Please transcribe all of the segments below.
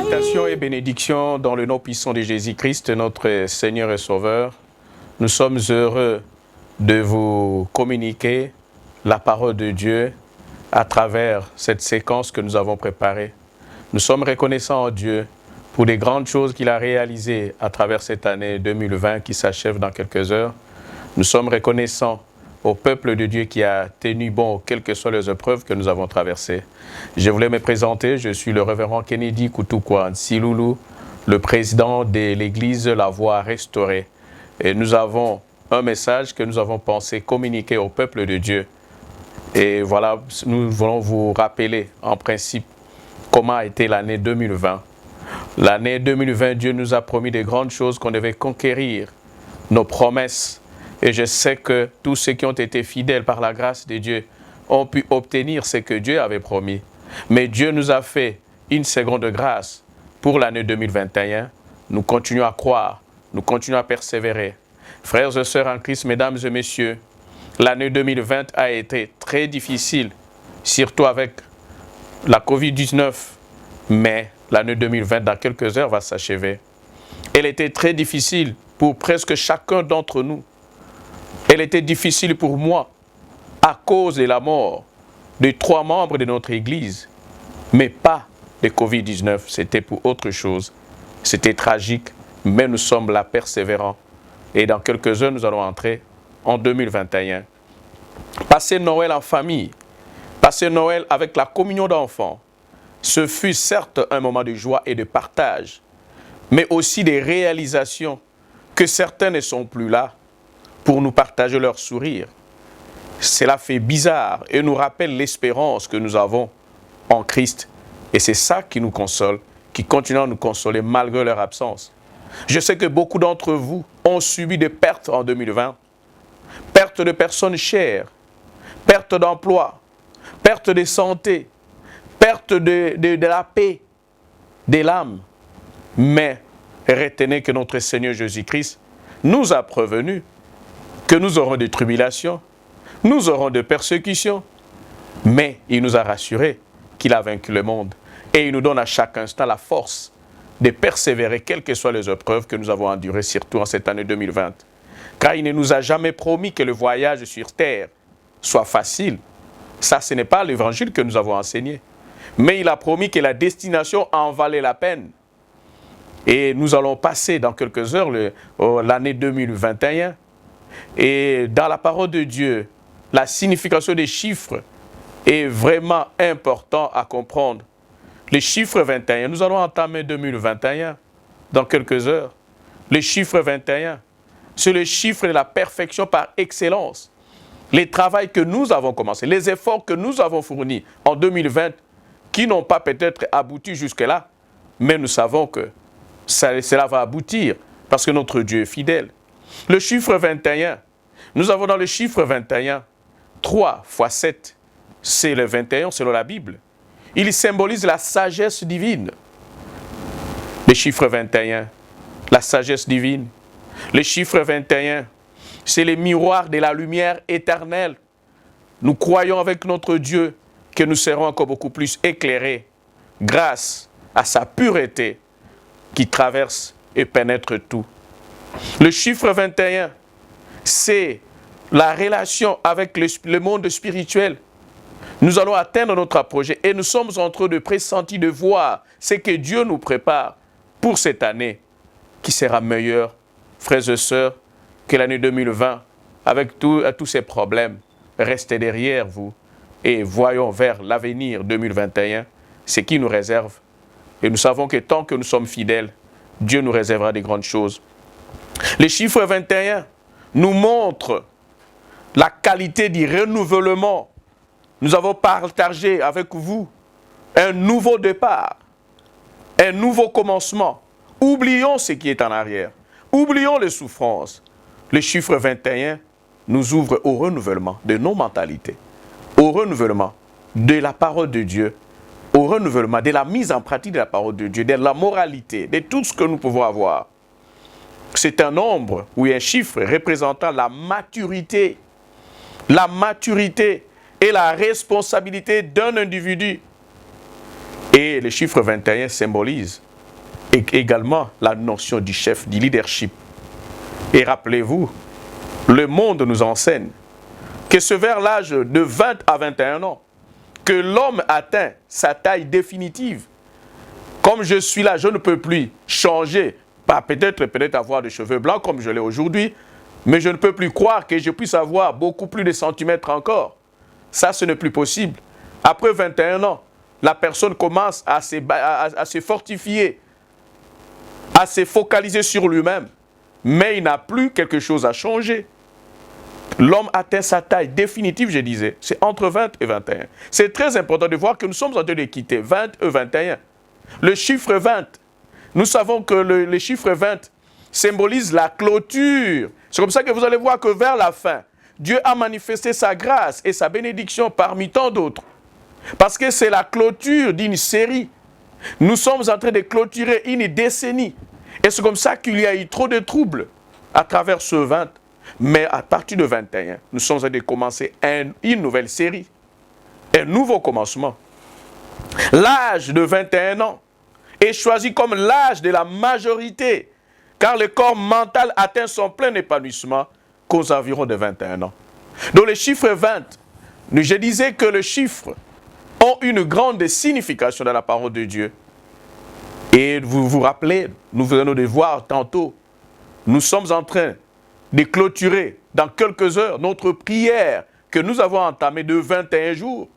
Salutations et bénédictions dans le nom puissant de Jésus-Christ, notre Seigneur et Sauveur. Nous sommes heureux de vous communiquer la parole de Dieu à travers cette séquence que nous avons préparée. Nous sommes reconnaissants en Dieu pour les grandes choses qu'il a réalisées à travers cette année 2020 qui s'achève dans quelques heures. Nous sommes reconnaissants au peuple de Dieu qui a tenu bon, quelles que soient les épreuves que nous avons traversées. Je voulais me présenter, je suis le révérend Kennedy Koutoukouan Siloulou, le président de l'église La Voie Restaurée. Et nous avons un message que nous avons pensé communiquer au peuple de Dieu. Et voilà, nous voulons vous rappeler en principe comment a été l'année 2020. L'année 2020, Dieu nous a promis de grandes choses qu'on devait conquérir, nos promesses. Et je sais que tous ceux qui ont été fidèles par la grâce de Dieu ont pu obtenir ce que Dieu avait promis. Mais Dieu nous a fait une seconde grâce pour l'année 2021. Nous continuons à croire, nous continuons à persévérer. Frères et sœurs en Christ, mesdames et messieurs, l'année 2020 a été très difficile, surtout avec la COVID-19. Mais l'année 2020, dans quelques heures, va s'achever. Elle était très difficile pour presque chacun d'entre nous. Elle était difficile pour moi à cause de la mort de 3 membres de notre Église, mais pas de Covid-19, c'était pour autre chose. C'était tragique, mais nous sommes là persévérants. Et dans quelques heures, nous allons entrer en 2021. Passer Noël en famille, passer Noël avec la communion d'enfants, ce fut certes un moment de joie et de partage, mais aussi des réalisations que certains ne sont plus là pour nous partager leur sourire. Cela fait bizarre et nous rappelle l'espérance que nous avons en Christ. Et c'est ça qui nous console, qui continue à nous consoler malgré leur absence. Je sais que beaucoup d'entre vous ont subi des pertes en 2020. Perte de personnes chères, perte d'emploi, perte de santé, perte de la paix, de l'âme. Mais retenez que notre Seigneur Jésus-Christ nous a prévenus que nous aurons des tribulations, nous aurons des persécutions, mais il nous a rassurés qu'il a vaincu le monde. Et il nous donne à chaque instant la force de persévérer, quelles que soient les épreuves que nous avons endurées, surtout en cette année 2020. Car il ne nous a jamais promis que le voyage sur terre soit facile. Ça, ce n'est pas l'évangile que nous avons enseigné. Mais il a promis que la destination en valait la peine. Et nous allons passer dans quelques heures l'année 2021. Et dans la parole de Dieu, la signification des chiffres est vraiment important à comprendre. Les chiffres 21, nous allons entamer 2021 dans quelques heures. Le chiffre 21, c'est le chiffre de la perfection par excellence. Les travaux que nous avons commencé, les efforts que nous avons fournis en 2020, qui n'ont pas peut-être abouti jusque-là, mais nous savons que cela va aboutir parce que notre Dieu est fidèle. Le chiffre 21, nous avons dans le chiffre 21, 3 fois 7, c'est le 21 selon la Bible. Il symbolise la sagesse divine. Le chiffre 21, la sagesse divine. Le chiffre 21, c'est le miroir de la lumière éternelle. Nous croyons avec notre Dieu que nous serons encore beaucoup plus éclairés grâce à sa pureté qui traverse et pénètre tout. Le chiffre 21, c'est la relation avec le monde spirituel. Nous allons atteindre notre projet et nous sommes en train de pressentir, de voir ce que Dieu nous prépare pour cette année qui sera meilleure, frères et sœurs, que l'année 2020. Avec tous ces problèmes, restez derrière vous et voyons vers l'avenir 2021, ce qui nous réserve. Et nous savons que tant que nous sommes fidèles, Dieu nous réservera des grandes choses. Les chiffres 21 nous montrent la qualité du renouvellement. Nous avons partagé avec vous un nouveau départ, un nouveau commencement. Oublions ce qui est en arrière. Oublions les souffrances. Le chiffre 21 nous ouvre au renouvellement de nos mentalités, au renouvellement de la parole de Dieu, au renouvellement de la mise en pratique de la parole de Dieu, de la moralité, de tout ce que nous pouvons avoir. C'est un nombre ou un chiffre représentant la maturité et la responsabilité d'un individu. Et le chiffre 21 symbolise Et également la notion du chef, du leadership. Et rappelez-vous, le monde nous enseigne que c'est vers l'âge de 20 à 21 ans que l'homme atteint sa taille définitive. Comme je suis là, je ne peux plus changer, pas peut-être avoir des cheveux blancs comme je l'ai aujourd'hui, mais je ne peux plus croire que je puisse avoir beaucoup plus de centimètres encore. Ça, ce n'est plus possible. Après 21 ans, la personne commence à se fortifier, à se focaliser sur lui-même, mais il n'a plus quelque chose à changer. L'homme atteint sa taille définitive, je disais, c'est entre 20 et 21. C'est très important de voir que nous sommes en train de quitter 20 et 21. Le chiffre 20, nous savons que le chiffre 20 symbolise la clôture. C'est comme ça que vous allez voir que vers la fin, Dieu a manifesté sa grâce et sa bénédiction parmi tant d'autres. Parce que c'est la clôture d'une série. Nous sommes en train de clôturer une décennie. Et c'est comme ça qu'il y a eu trop de troubles à travers ce 20. Mais à partir de 21, nous sommes en train de commencer une nouvelle série. Un nouveau commencement. L'âge de 21 ans est choisi comme l'âge de la majorité, car le corps mental atteint son plein épanouissement qu'aux environs de 21 ans. Donc le chiffre 20, je disais que les chiffres ont une grande signification dans la parole de Dieu. Et vous vous rappelez, nous venons de voir tantôt, nous sommes en train de clôturer dans quelques heures notre prière que nous avons entamée de 21 jours,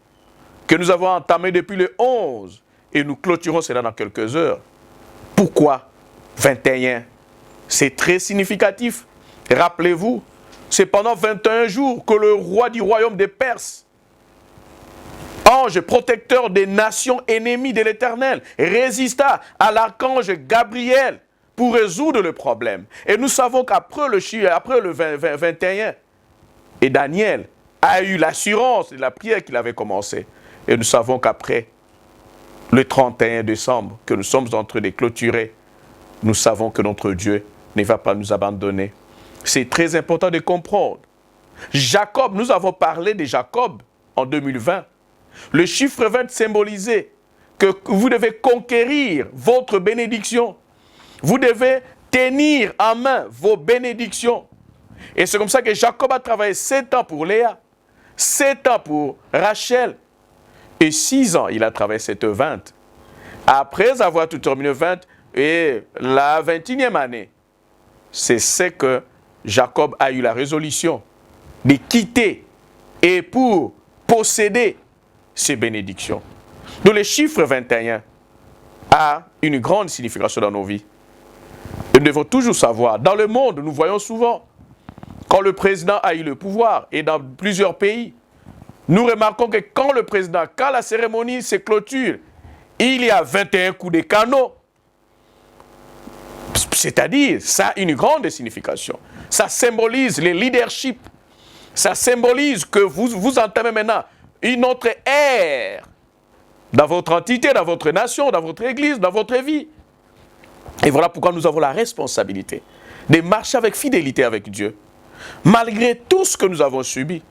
que nous avons entamée depuis le 11, et nous clôturons cela dans quelques heures. Pourquoi 21? C'est très significatif. Rappelez-vous, c'est pendant 21 jours que le roi du royaume des Perses, ange protecteur des nations ennemies de l'Éternel, résista à l'archange Gabriel pour résoudre le problème. Et nous savons qu'après le 21, et Daniel a eu l'assurance de la prière qu'il avait commencée. Et nous savons qu'après le 31 décembre, que nous sommes en train de clôturer, nous savons que notre Dieu ne va pas nous abandonner. C'est très important de comprendre. Jacob, nous avons parlé de Jacob en 2020. Le chiffre 20 symbolisait que vous devez conquérir votre bénédiction. Vous devez tenir en main vos bénédictions. Et c'est comme ça que Jacob a travaillé 7 ans pour Léa, 7 ans pour Rachel, et 6 ans il a travaillé cette 20. Après avoir tout terminé 20, et la 21e année, c'est ce que Jacob a eu la résolution de quitter et pour posséder ces bénédictions. Donc le chiffre 21 a une grande signification dans nos vies. Et nous devons toujours savoir, dans le monde, nous voyons souvent, quand le président a eu le pouvoir, et dans plusieurs pays, nous remarquons que quand la cérémonie se clôture, il y a 21 coups de canon. C'est-à-dire, ça a une grande signification. Ça symbolise le leadership. Ça symbolise que vous entamez maintenant une autre ère dans votre entité, dans votre nation, dans votre église, dans votre vie. Et voilà pourquoi nous avons la responsabilité de marcher avec fidélité avec Dieu. Malgré tout ce que nous avons subi,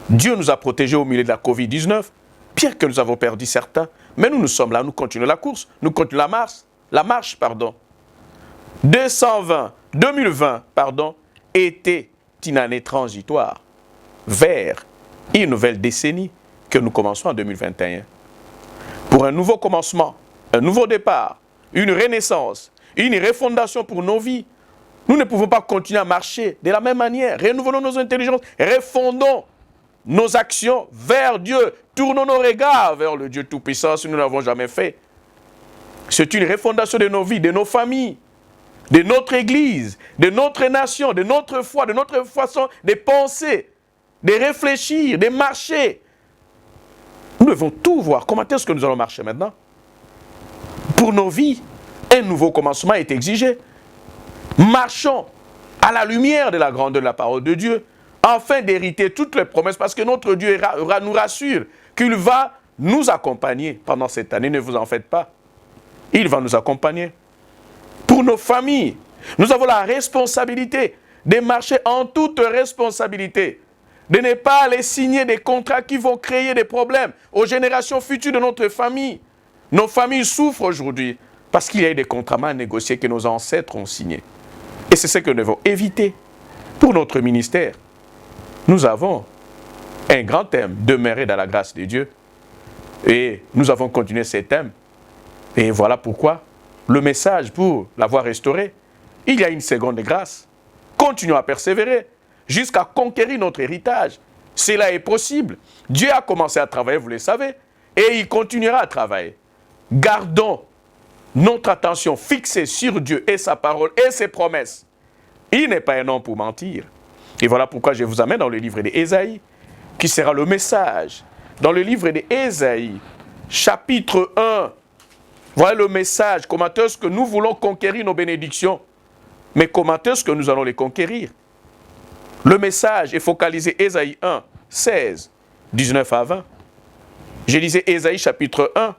Dieu nous a protégés au milieu de la Covid-19, bien que nous avons perdu certains, mais nous sommes là, nous continuons la course, nous continuons la marche. 2020, était une année transitoire vers une nouvelle décennie que nous commençons en 2021. Pour un nouveau commencement, un nouveau départ, une renaissance, une refondation pour nos vies. Nous ne pouvons pas continuer à marcher de la même manière. Renouvelons nos intelligences, refondons nos actions vers Dieu. Tournons nos regards vers le Dieu Tout-Puissant si nous ne l'avons jamais fait. C'est une refondation de nos vies, de nos familles, de notre Église, de notre nation, de notre foi, de notre façon de penser, de réfléchir, de marcher. Nous devons tout voir. Comment est-ce que nous allons marcher maintenant? Pour nos vies, un nouveau commencement est exigé. Marchons à la lumière de la grandeur de la parole de Dieu, afin d'hériter toutes les promesses, parce que notre Dieu nous rassure qu'il va nous accompagner pendant cette année. Ne vous en faites pas. Il va nous accompagner. Pour nos familles, nous avons la responsabilité de marcher en toute responsabilité, de ne pas aller signer des contrats qui vont créer des problèmes aux générations futures de notre famille. Nos familles souffrent aujourd'hui Parce qu'il y a eu des contrats mal négociés que nos ancêtres ont signés. Et c'est ce que nous devons éviter. Pour notre ministère, nous avons un grand thème, demeurer dans la grâce de Dieu. Et nous avons continué ces thèmes. Et voilà pourquoi le message pour l'avoir restauré, il y a une seconde grâce. Continuons à persévérer jusqu'à conquérir notre héritage. Cela est possible. Dieu a commencé à travailler, vous le savez, et il continuera à travailler. Gardons notre attention fixée sur Dieu et sa parole et ses promesses. Il n'est pas un homme pour mentir. Et voilà pourquoi je vous amène dans le livre d'Ésaïe, qui sera le message. Dans le livre d'Ésaïe, chapitre 1, voilà le message. Comment est-ce que nous voulons conquérir nos bénédictions? Mais comment est-ce que nous allons les conquérir? Le message est focalisé Ésaïe 1, 16, 19 à 20. Je lisais Ésaïe chapitre 1,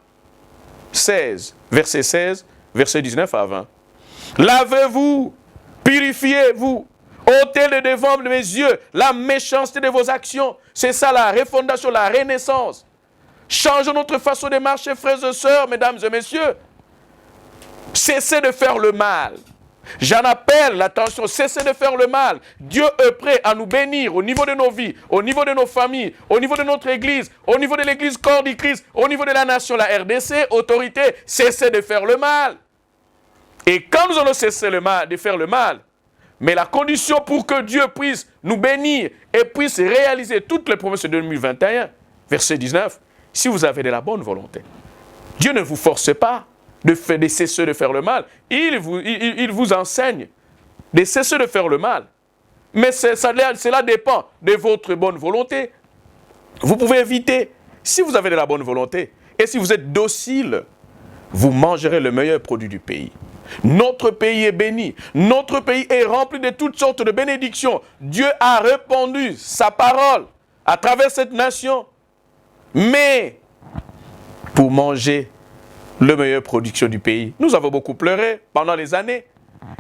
16, verset 16, verset 19 à 20. Lavez-vous, purifiez-vous, ôtez de devant de mes yeux la méchanceté de vos actions. C'est ça la refondation, la renaissance. Changeons notre façon de marcher, frères et sœurs, mesdames et messieurs. Cessez de faire le mal. J'en appelle l'attention, cessez de faire le mal. Dieu est prêt à nous bénir au niveau de nos vies, au niveau de nos familles, au niveau de notre église, au niveau de l'église corps du Christ, au niveau de la nation, la RDC, autorité, cessez de faire le mal. Et quand nous allons cesser de faire le mal, mais la condition pour que Dieu puisse nous bénir et puisse réaliser toutes les promesses de 2021, verset 19, si vous avez de la bonne volonté. Dieu ne vous force pas de cesser de faire le mal. Il vous enseigne de cesser de faire le mal. Mais cela dépend de votre bonne volonté. Vous pouvez éviter. Si vous avez de la bonne volonté et si vous êtes docile, vous mangerez le meilleur produit du pays. Notre pays est béni. Notre pays est rempli de toutes sortes de bénédictions. Dieu a répandu sa parole à travers cette nation. Mais pour manger la meilleure production du pays, nous avons beaucoup pleuré pendant les années.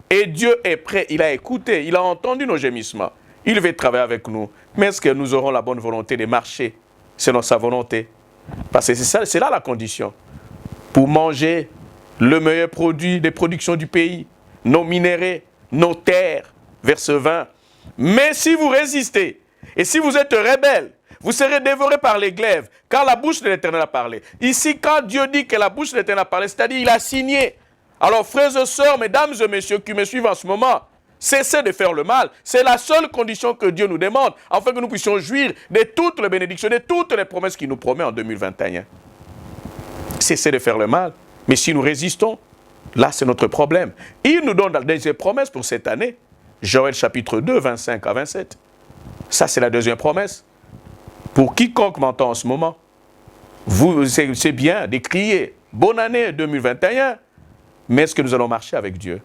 Et Dieu est prêt, il a écouté, il a entendu nos gémissements. Il veut travailler avec nous. Mais est-ce que nous aurons la bonne volonté de marcher selon sa volonté? Parce que c'est là la condition. Pour manger le meilleur produit des productions du pays, nos minéraux, nos terres, verset 20. Mais si vous résistez, et si vous êtes rebelles, vous serez dévorés par les glaives, car la bouche de l'Éternel a parlé. Ici, quand Dieu dit que la bouche de l'Éternel a parlé, c'est-à-dire il a signé. Alors, frères et sœurs, mesdames et messieurs qui me suivent en ce moment, cessez de faire le mal. C'est la seule condition que Dieu nous demande, afin que nous puissions jouir de toutes les bénédictions, de toutes les promesses qu'il nous promet en 2021. Cessez de faire le mal. Mais si nous résistons, là, c'est notre problème. Il nous donne des promesses pour cette année. Joël chapitre 2, 25 à 27. Ça, c'est la deuxième promesse. Pour quiconque m'entend en ce moment, c'est bien de crier « Bonne année 2021 », mais est-ce que nous allons marcher avec Dieu?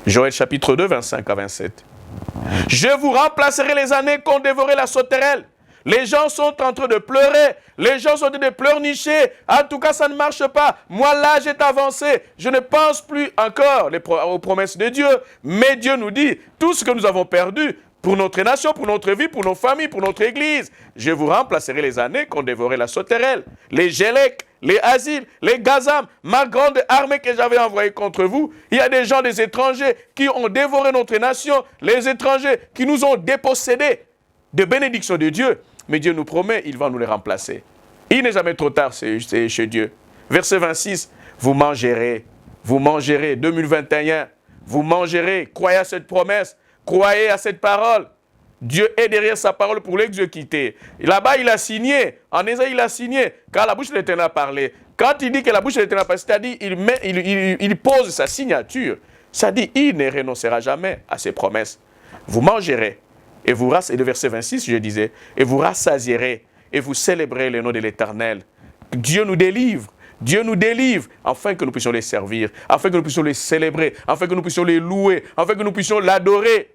Joël chapitre 2, 25 à 27. « Je vous remplacerai les années qu'ont dévoré la sauterelle. Les gens sont en train de pleurer, les gens sont en train de pleurnicher. En tout cas, ça ne marche pas. Moi, l'âge est avancé. Je ne pense plus encore aux promesses de Dieu. Mais Dieu nous dit, tout ce que nous avons perdu, pour notre nation, pour notre vie, pour nos familles, pour notre église, je vous remplacerai les années qu'ont dévoré la sauterelle, les Gélec, les Asiles, les Gazam, ma grande armée que j'avais envoyée contre vous. Il y a des gens, des étrangers, qui ont dévoré notre nation, les étrangers qui nous ont dépossédés de bénédictions de Dieu. Mais Dieu nous promet, il va nous les remplacer. Il n'est jamais trop tard chez Dieu. Verset 26, vous mangerez 2021, vous mangerez, croyez à cette promesse, croyez à cette parole. Dieu est derrière sa parole pour l'exécuter. Là-bas, il a signé. En Ésaïe, il a signé. Quand la bouche de l'Éternel a parlé. Quand il dit que la bouche de l'Éternel a parlé, c'est-à-dire il pose sa signature. Ça dit, il ne renoncera jamais à ses promesses. Vous mangerez. Et le verset 26, je disais, et vous rassasierez, et vous célébrerez le nom de l'Éternel. Dieu nous délivre. Dieu nous délivre, afin que nous puissions les servir, afin que nous puissions les célébrer, afin que nous puissions les louer, afin que nous puissions l'adorer.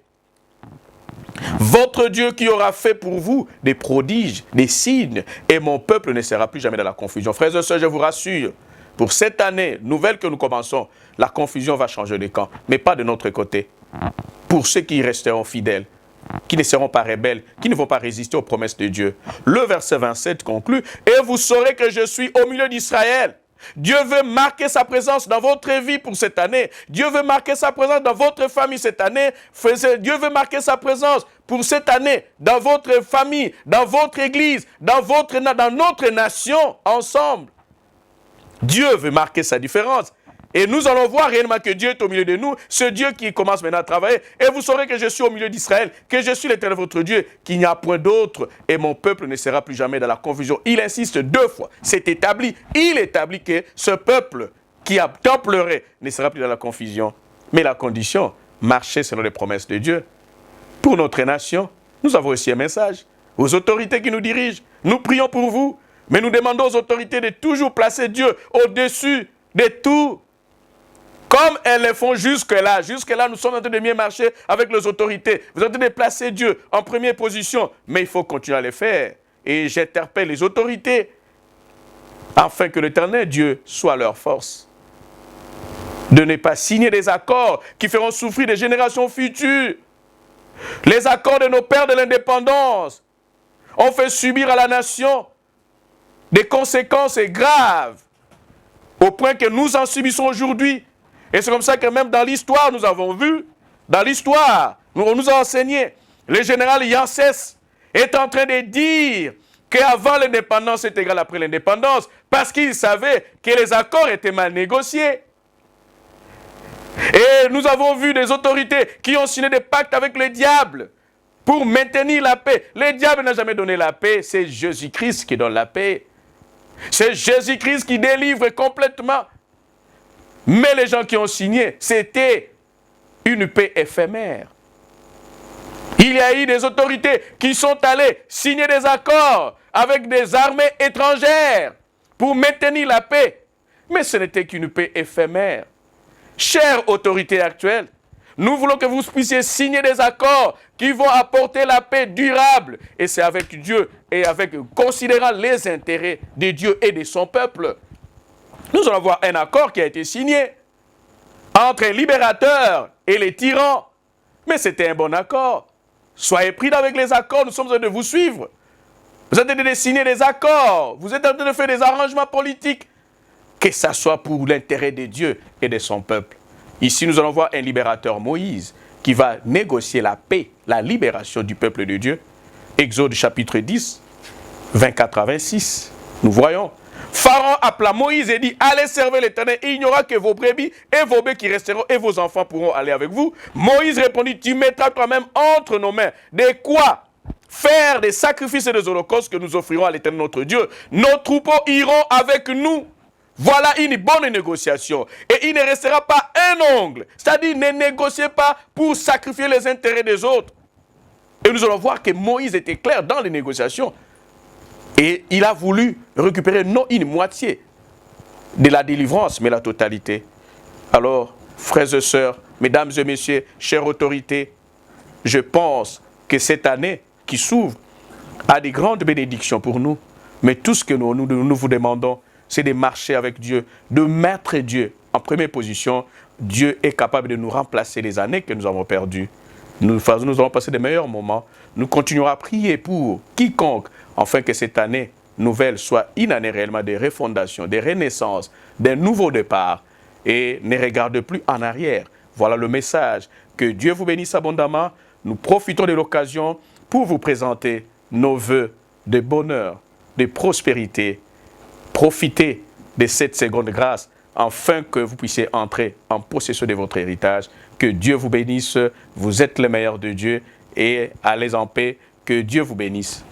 Votre Dieu qui aura fait pour vous des prodiges, des signes, et mon peuple ne sera plus jamais dans la confusion. Frères et sœurs, je vous rassure, pour cette année nouvelle que nous commençons, la confusion va changer de camp, mais pas de notre côté. Pour ceux qui resteront fidèles, qui ne seront pas rebelles, qui ne vont pas résister aux promesses de Dieu. Le verset 27 conclut, « Et vous saurez que je suis au milieu d'Israël. Dieu veut marquer sa présence dans votre vie pour cette année. Dieu veut marquer sa présence dans votre famille cette année. Dieu veut marquer sa présence pour cette année dans votre famille, dans votre église, dans notre nation, ensemble. Dieu veut marquer sa différence. Et nous allons voir réellement que Dieu est au milieu de nous, ce Dieu qui commence maintenant à travailler. Et vous saurez que je suis au milieu d'Israël, que je suis l'Éternel votre Dieu, qu'il n'y a point d'autre, et mon peuple ne sera plus jamais dans la confusion. Il insiste 2 fois, c'est établi. Il établit que ce peuple qui a tant pleuré ne sera plus dans la confusion. Mais la condition, marcher selon les promesses de Dieu. Pour notre nation, nous avons aussi un message aux autorités qui nous dirigent. Nous prions pour vous, mais nous demandons aux autorités de toujours placer Dieu au-dessus de tout. Comme elles le font jusque-là. Jusque-là, nous sommes en train de mieux marcher avec les autorités. Vous êtes en train de placer Dieu en première position. Mais il faut continuer à le faire. Et j'interpelle les autorités afin que l'Éternel Dieu soit leur force. De ne pas signer des accords qui feront souffrir des générations futures. Les accords de nos pères de l'indépendance ont fait subir à la nation des conséquences graves au point que nous en subissons aujourd'hui. Et c'est comme ça que même dans l'histoire, nous avons vu, dans l'histoire, on nous a enseigné, le général Yancès est en train de dire qu'avant l'indépendance est égal après l'indépendance, parce qu'il savait que les accords étaient mal négociés. Et nous avons vu des autorités qui ont signé des pactes avec le diable pour maintenir la paix. Le diable n'a jamais donné la paix, c'est Jésus-Christ qui donne la paix. C'est Jésus-Christ qui délivre complètement. Mais les gens qui ont signé, c'était une paix éphémère. Il y a eu des autorités qui sont allées signer des accords avec des armées étrangères pour maintenir la paix. Mais ce n'était qu'une paix éphémère. Chères autorités actuelles, nous voulons que vous puissiez signer des accords qui vont apporter la paix durable. Et c'est avec Dieu et considérant les intérêts de Dieu et de son peuple. Nous allons voir un accord qui a été signé entre les libérateurs et les tyrans. Mais c'était un bon accord. Soyez pris avec les accords, nous sommes en train de vous suivre. Vous êtes en train de signer des accords. Vous êtes en train de faire des arrangements politiques. Que ça soit pour l'intérêt de Dieu et de son peuple. Ici, nous allons voir un libérateur, Moïse, qui va négocier la paix, la libération du peuple de Dieu. Exode chapitre 10, 24 à 26. Nous voyons. Pharaon appela Moïse et dit, allez servir l'Éternel, et il n'y aura que vos brebis et vos bœufs qui resteront, et vos enfants pourront aller avec vous. Moïse répondit, tu mettras toi-même entre nos mains de quoi faire des sacrifices et des holocaustes que nous offrirons à l'Éternel notre Dieu. Nos troupeaux iront avec nous. Voilà une bonne négociation. Et il ne restera pas un ongle. C'est-à-dire, ne négociez pas pour sacrifier les intérêts des autres. Et nous allons voir que Moïse était clair dans les négociations. Et il a voulu récupérer non une moitié de la délivrance, mais la totalité. Alors, frères et sœurs, mesdames et messieurs, chères autorités, je pense que cette année qui s'ouvre a des grandes bénédictions pour nous. Mais tout ce que nous vous demandons, c'est de marcher avec Dieu, de mettre Dieu en première position. Dieu est capable de nous remplacer les années que nous avons perdues. Nous allons passer des meilleurs moments. Nous continuerons à prier pour quiconque, afin que cette année nouvelle soit une année réellement de refondation, de renaissance, d'un nouveau départ. Et ne regarde plus en arrière. Voilà le message. Que Dieu vous bénisse abondamment. Nous profitons de l'occasion pour vous présenter nos vœux de bonheur, de prospérité. Profitez de cette seconde grâce afin que vous puissiez entrer en possession de votre héritage. Que Dieu vous bénisse. Vous êtes les meilleurs de Dieu et allez en paix. Que Dieu vous bénisse.